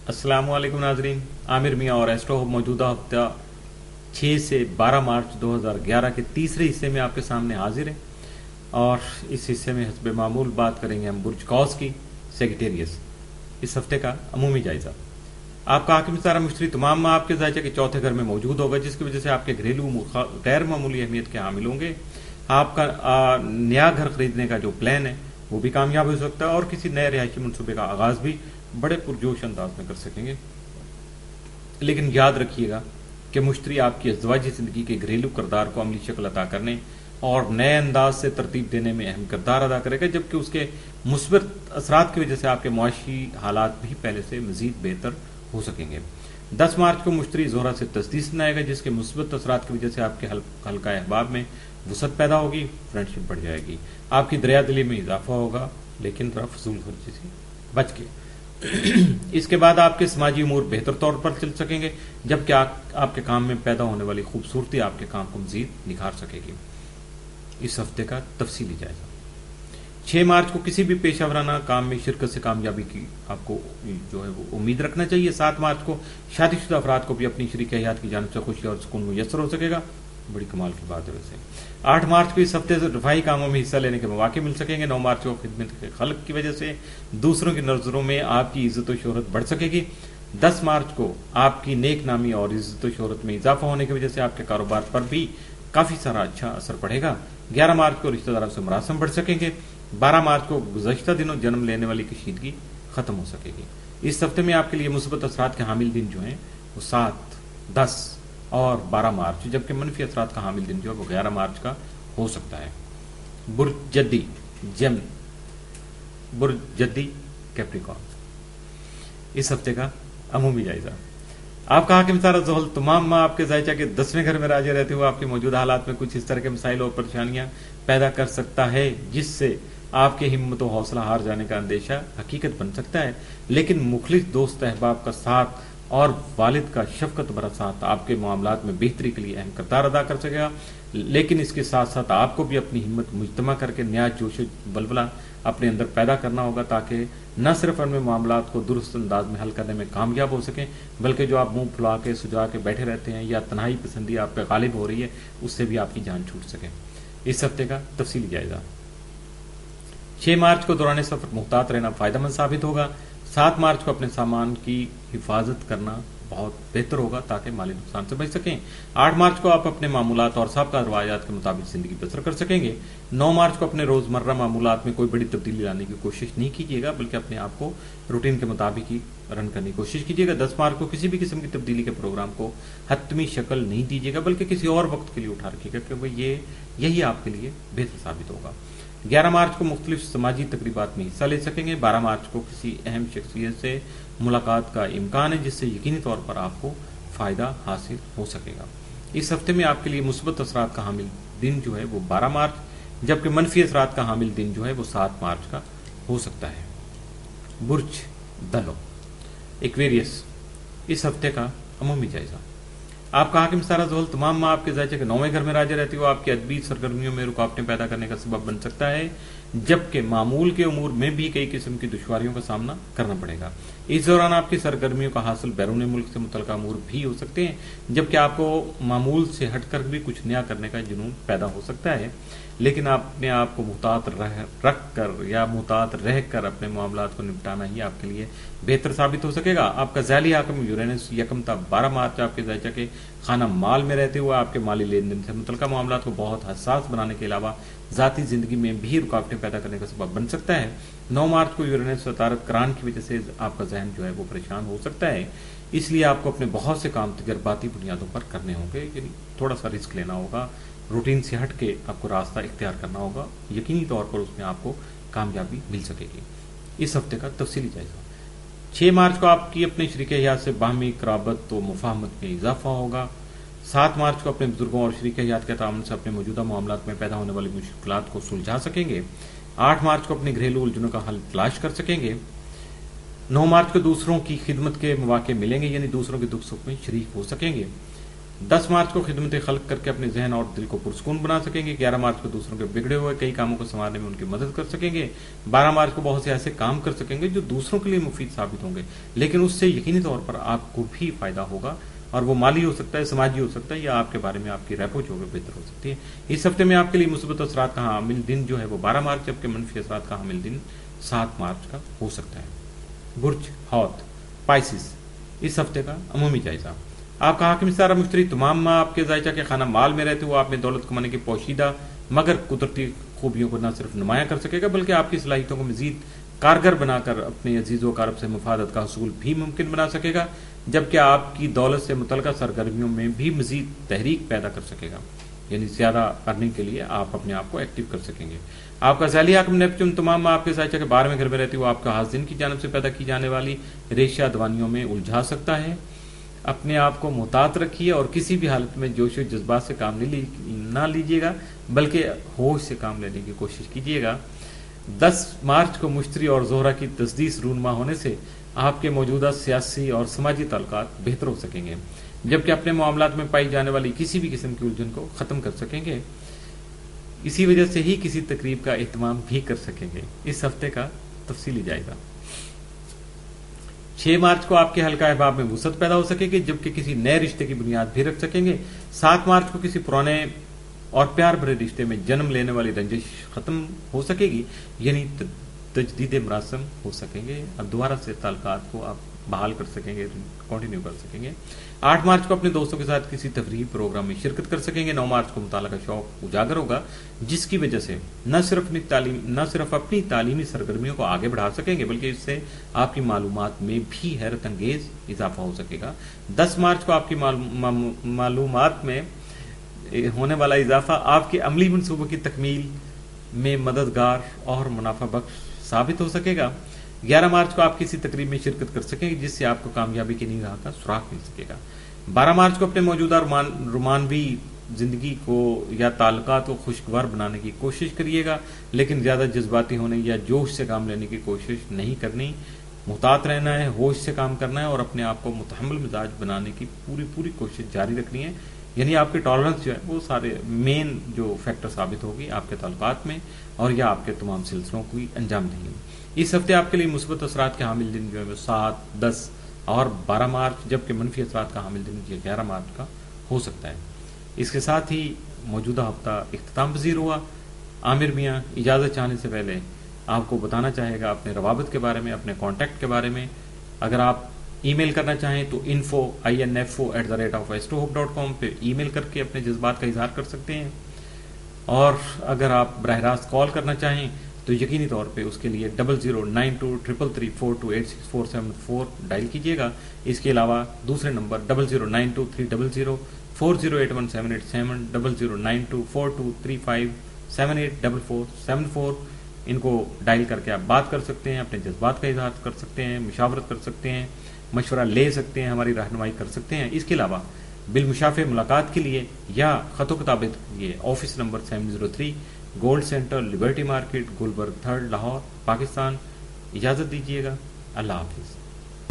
अस्सलाम वालेकुम नाजरीन, आमिर मियाँ और एस्ट्रो हब मौजूदा हफ्ता 6 से 12 मार्च 2011 के तीसरे हिस्से में आपके सामने हाजिर है। और इस हिस्से में हस्बे मामूल बात करेंगे हम बुर्ज कौस की सेक्रेटेरियस इस हफ्ते का अमूमी जायजा। आपका हाकिम सारा मुश्तरी तमाम माह आपके जायजे के चौथे घर में मौजूद होगा, जिसकी वजह से आपके घरेलू गैर मामूली अहमियत के हामिल होंगे। आपका नया घर खरीदने का जो प्लान है वो भी कामयाब हो सकता है और किसी नए रिहायशी मनसूबे का आगाज भी बड़े पुरजोश अंदाज में कर सकेंगे। लेकिन याद रखिएगा कि मुश्तरी आपकी अज़वाजी जिंदगी के घरेलू किरदार को अमली शक्ल अता करने और नए अंदाज से तरतीब देने में अहम किरदार अदा करेगा, जबकि उसके मुस्बत असरात की वजह से आपके मुआशी हालात भी पहले से मजीद बेहतर हो सकेंगे। 10 मार्च को मुश्तरी जोहरा से तस्दीस बनाएगा, जिसके मुस्बत असरात की वजह से आपके हल्का अहबाब में वसत पैदा होगी, फ्रेंडशिप बढ़ जाएगी, आपकी दरिया दिली में इजाफा होगा, लेकिन जरा फजूल खर्ची से बच के। इसके बाद आपके समाजी उमूर बेहतर तौर पर चल सकेंगे, जबकि आपके काम में पैदा होने वाली खूबसूरती आपके काम को मजीद निखार सकेगी। इस हफ्ते का तफसीली जायजा। 6 मार्च को किसी भी पेशा वराना काम में शिरकत से कामयाबी की आपको जो है वो उम्मीद रखना चाहिए। 7 मार्च को शादीशुदा अफराद को भी अपनी शरीक हयात की जानिब से खुशी और सुकून मुयसर हो सकेगा, बड़ी कमाल की बात है वैसे। 8 मार्च को इस हफ्ते से रफाई कामों में हिस्सा लेने के मौके मिल सकेंगे। 9 मार्च को खिदमत के खल्क की वजह से दूसरों की नजरों में आपकी इज्जत और शोहरत बढ़ सकेगी। 10 मार्च को आपकी नेक नामी और इज्जत और शोहरत में इजाफा होने की वजह से आपके कारोबार पर भी काफी सारा अच्छा असर पड़ेगा। 11 मार्च को रिश्तेदारों से मरासम बढ़ सकेंगे। 12 मार्च को गुज़श्ता दिनों जन्म लेने वाली कशीदगी खत्म हो सकेगी। इस हफ्ते में आपके लिए मुस्बत असरात के हामिल दिन जो हैं वो 7, 10 और 12 मार्च, जबकि मनफी असरात का हामिल दिन जो है वो 11 मार्च का हो सकता है। बुर्ज जद्दी कैप्रिकॉर्न इस हफ्ते का अमूमी जायजा। आपका हाकिम सारा ज़ोहल तमाम माह आपके जायजा के 10वें घर में राजे रहते हुए आपके मौजूदा हालात में कुछ इस तरह के मसाइल और परेशानियां पैदा कर सकता है, जिससे आपके हिम्मत और हौसला हार जाने का अंदेशा हकीकत बन सकता है। लेकिन मुखलिस दोस्त अहबाब का साथ और वालिद का शफकत भरा साथ आपके मामलात में बेहतरी के लिए अहम किरदार अदा कर सकेगा। लेकिन इसके साथ साथ आपको भी अपनी हिम्मत मुजतमा करके नया जोश बलबला अपने अंदर पैदा करना होगा, ताकि न सिर्फ अपने मामलात को दुरुस्त अंदाज में हल करने में कामयाब हो सकें, बल्कि जो आप मुंह फुला के सुझा के बैठे रहते हैं या तन्हाई पसंदी आप पे गालिब हो रही है, उससे भी आपकी जान छूट सके। इस हफ्ते का तफसीली जायजा। 6 मार्च को दौरान सफर मुहतात रहना फायदेमंद साबित होगा। 7 मार्च को अपने सामान की हिफाजत करना बहुत बेहतर होगा ताकि माली नुकसान से बच सकें। 8 मार्च को आप अपने मामूलात और साबका रवायात के मुताबिक जिंदगी बसर कर सकेंगे। 9 मार्च को अपने रोजमर्रा मामूलात में कोई बड़ी तब्दीली लाने की कोशिश नहीं कीजिएगा, बल्कि अपने आप को रूटीन के मुताबिक ही रन करने की कोशिश कीजिएगा। 10 मार्च को किसी भी किस्म की तब्दीली के प्रोग्राम को हतमी शक्ल नहीं दीजिएगा, बल्कि किसी और वक्त के लिए उठा रखिएगा, क्योंकि यही आपके लिए बेहतर साबित होगा। 11 मार्च को मुख्तलिफ समाजी तकरीबात में हिस्सा ले सकेंगे। 12 मार्च को किसी अहम शख्सियत से मुलाकात का इम्कान है, जिससे यकीनी तौर पर आपको फायदा हासिल हो सकेगा। इस हफ्ते में आपके लिए मुस्बत असरात का हामिल दिन जो है वो 12 मार्च, जबकि मनफी असरात का हामिल दिन जो है वो 7 मार्च का हो सकता है। बुर्ज दलो एक्वेरियस इस हफ्ते का अमूमी जायजा। आपका हाकिम सारा ज़ोहल तमाम माह आपके जायजे के 9वें घर में राजे रहती हो आपकी अदबी सरगर्मियों में रुकावटें पैदा करने का सबब बन सकता है, जबकि मामूल के उमूर में भी कई किस्म की दुश्वारियों का सामना करना पड़ेगा। इस दौरान आपकी सरगर्मियों का हासिल बैरून मुल्क से मुतल्लिका उमूर भी हो सकते हैं, जबकि आपको मामूल से हटकर भी कुछ नया करने का जुनून पैदा हो सकता है। लेकिन अपने आप को मुहतात रख कर या मुहतात रह कर अपने मामलात को निपटाना ही आपके लिए बेहतर साबित हो सकेगा। आपका ज़ैली हाकिम यूरेनस यकमता 12 मार्च आपके जायजा के खाना माल में रहते हुए आपके माली लेन देन से मुतल्लिका मामलात को बहुत हसास बनाने के अलावा ज़ाती जिंदगी में भी रुकावटें पैदा करने का सबब बन सकता है। 9 मार्च को यूरेनस सतारत करान की वजह से आपका जहन जो है वो परेशान हो सकता है, इसलिए आपको अपने बहुत से काम तजर्बाती बुनियादों पर करने होंगे, यानी थोड़ा सा रिस्क लेना होगा, रूटीन से हट के आपको रास्ता इख्तियार करना होगा, यकीनी तौर पर उसमें आपको कामयाबी मिल सकेगी। इस हफ्ते का तफसीली जायजा। 6 मार्च को आपकी अपने शरीक हयात से बाहमी कराबत तो मुफाहमत में इजाफा होगा। 7 मार्च को अपने बुजुर्गों और शरीक हयात के ताउन से अपने मौजूदा मामलात में पैदा होने वाली मुश्किलात को सुलझा सकेंगे। 8 मार्च को अपने घरेलू उलझनों का हल तलाश कर सकेंगे। 9 मार्च को दूसरों की खिदमत के मौके मिलेंगे, यानी दूसरों के दुख सुख में शरीक हो सकेंगे। 10 मार्च को खिदमत खल्क करके अपने जहन और दिल को पुरसकून बना सकेंगे। 11 मार्च को दूसरों के बिगड़े हुए कई कामों को संवारने में उनकी मदद कर सकेंगे। 12 मार्च को बहुत से ऐसे काम कर सकेंगे जो दूसरों के लिए मुफीद साबित होंगे, लेकिन उससे यकीनी तौर पर आपको भी फायदा होगा, और वो माली हो सकता है, समाजी हो सकता है, या आपके बारे में आपकी रेपो जो है बेहतर हो सकती है। इस हफ्ते में आपके लिए मुस्बत असरात का हामिल दिन जो है वो 12 मार्च, जबकि मनफी असरात का हामिल दिन 7 मार्च का हो सकता है। बुर्ज हौत पाइसिस, इस हफ्ते का अमूमी जायजा। आपका हाकिम सितारा मुश्तरी तमाम माह आपके जायजा के खाना माल में रहते हुए आप में दौलत कमाने की पोशीदा मगर कुदरती खूबियों को न सिर्फ नुमाया कर सकेगा, बल्कि आपकी सलाहियतों को मजीद कारगर बनाकर अपने अजीज़ व कारब से मुफादत का हसूल भी मुमकिन बना सकेगा, जबकि आपकी दौलत से मुतल्लिका सरगर्मियों में भी मजीद तहरीक पैदा कर सकेगा, यानी ज्यादा अर्निंग के लिए आप अपने आप को एक्टिव कर सकेंगे। आपका ज़ैली हाकिम नेपच्यून तमाम माह आपके जायजा के 12वें घर में रहती हुए आपका हाज़िन की जानब से पैदा की जाने वाली रेशा दवानियों में उलझा सकता है। अपने आप को मुहतात रखिए और किसी भी हालत में जोश व जज्बात से काम ना लीजिएगा, बल्कि होश से काम लेने की कोशिश कीजिएगा। 10 मार्च को मुश्तरी और जोहरा की तस्दीस रूनमा होने से आपके मौजूदा सियासी और समाजी ताल्लुकात बेहतर हो सकेंगे, जबकि अपने मामलात में पाई जाने वाली किसी भी किस्म की उलझन को ख़त्म कर सकेंगे। इसी वजह से ही किसी तकरीब का एहतमाम भी कर सकेंगे। इस हफ्ते का तफसीली जायजा। 6 मार्च को आपके हल्का अहबाब में वुसअत पैदा हो सकेगी, जबकि किसी नए रिश्ते की बुनियाद भी रख सकेंगे। 7 मार्च को किसी पुराने और प्यार भरे रिश्ते में जन्म लेने वाली रंजिश खत्म हो सकेगी, यानी तजदीद मरासम हो सकेंगे, अब दोबारा से ताल्लुकात को आप बहाल कर सकेंगे, कंटिन्यू कर सकेंगे। 8 मार्च को अपने दोस्तों के साथ किसी तफरीही प्रोग्राम में शिरकत कर सकेंगे। 9 मार्च को मुताला का शौक उजागर होगा, जिसकी वजह से न सिर्फ अपनी तालीमी सरगर्मियों को आगे बढ़ा सकेंगे, बल्कि इससे आपकी मालूमात में भी हैरत अंगेज इजाफा हो सकेगा। 10 मार्च को आपकी मालूमात में होने वाला इजाफा आपके अमली मनसूबों की तकमील में मददगार और मुनाफा बख्श साबित हो सकेगा। 11 मार्च को आप किसी तकरीब में शिरकत कर सकेंगे, जिससे आपको कामयाबी की नींव का सुराग मिल सकेगा। 12 मार्च को अपने मौजूदा रोमानवी जिंदगी को या ताल्लुकात को खुशगवार बनाने की कोशिश करिएगा, लेकिन ज्यादा जज्बाती होने या जोश से काम लेने की कोशिश नहीं करनी। मुहतात रहना है, होश से काम करना है और अपने आप को मुतहम्मिल मिजाज बनाने की पूरी कोशिश जारी रखनी है, यानी आपकी टॉलरेंस जो है वो सारे मेन जो फैक्टर साबित होगी आपके ताल्लुकात में और या आपके तमाम सिलसिलों की अंजाम देंगे। इस हफ्ते आपके लिए मुस्बत असरात के हामिल दिन जो है वो 7, 10 और 12 मार्च, जबकि मनफी असरात का हामिल दिन 11 मार्च का हो सकता है। इसके साथ ही मौजूदा हफ्ता इख्तिताम पजीर हुआ। आमिर मियाँ इजाज़त चाहने से पहले आपको बताना चाहेगा अपने रवाबत के बारे में, अपने कॉन्टैक्ट के बारे में। अगर आप ईमेल करना चाहें तो info@astrohope.com पे ईमेल करके अपने जज्बात का इजहार कर सकते हैं, और अगर आप बराह रास्त कॉल करना चाहें तो यकीनी तौर पे उसके लिए 00923334286474 डायल कीजिएगा। इसके अलावा दूसरे नंबर 00923004081787 00924235784474 इनको डायल करके आप बात कर सकते हैं, अपने जज्बात का इजहार कर सकते हैं, मुशावरत कर सकते हैं, मशवरा ले सकते हैं, हमारी रहनुमाई कर सकते हैं। इसके अलावा बिलमुशाफे मुलाकात के लिए या खतो किताबत के लिए office number 703 Gold Centre, Liberty Market, Gulberg 3rd, Lahore, Pakistan. इजाज़त दीजिएगा। अल्लाह हाफिज़।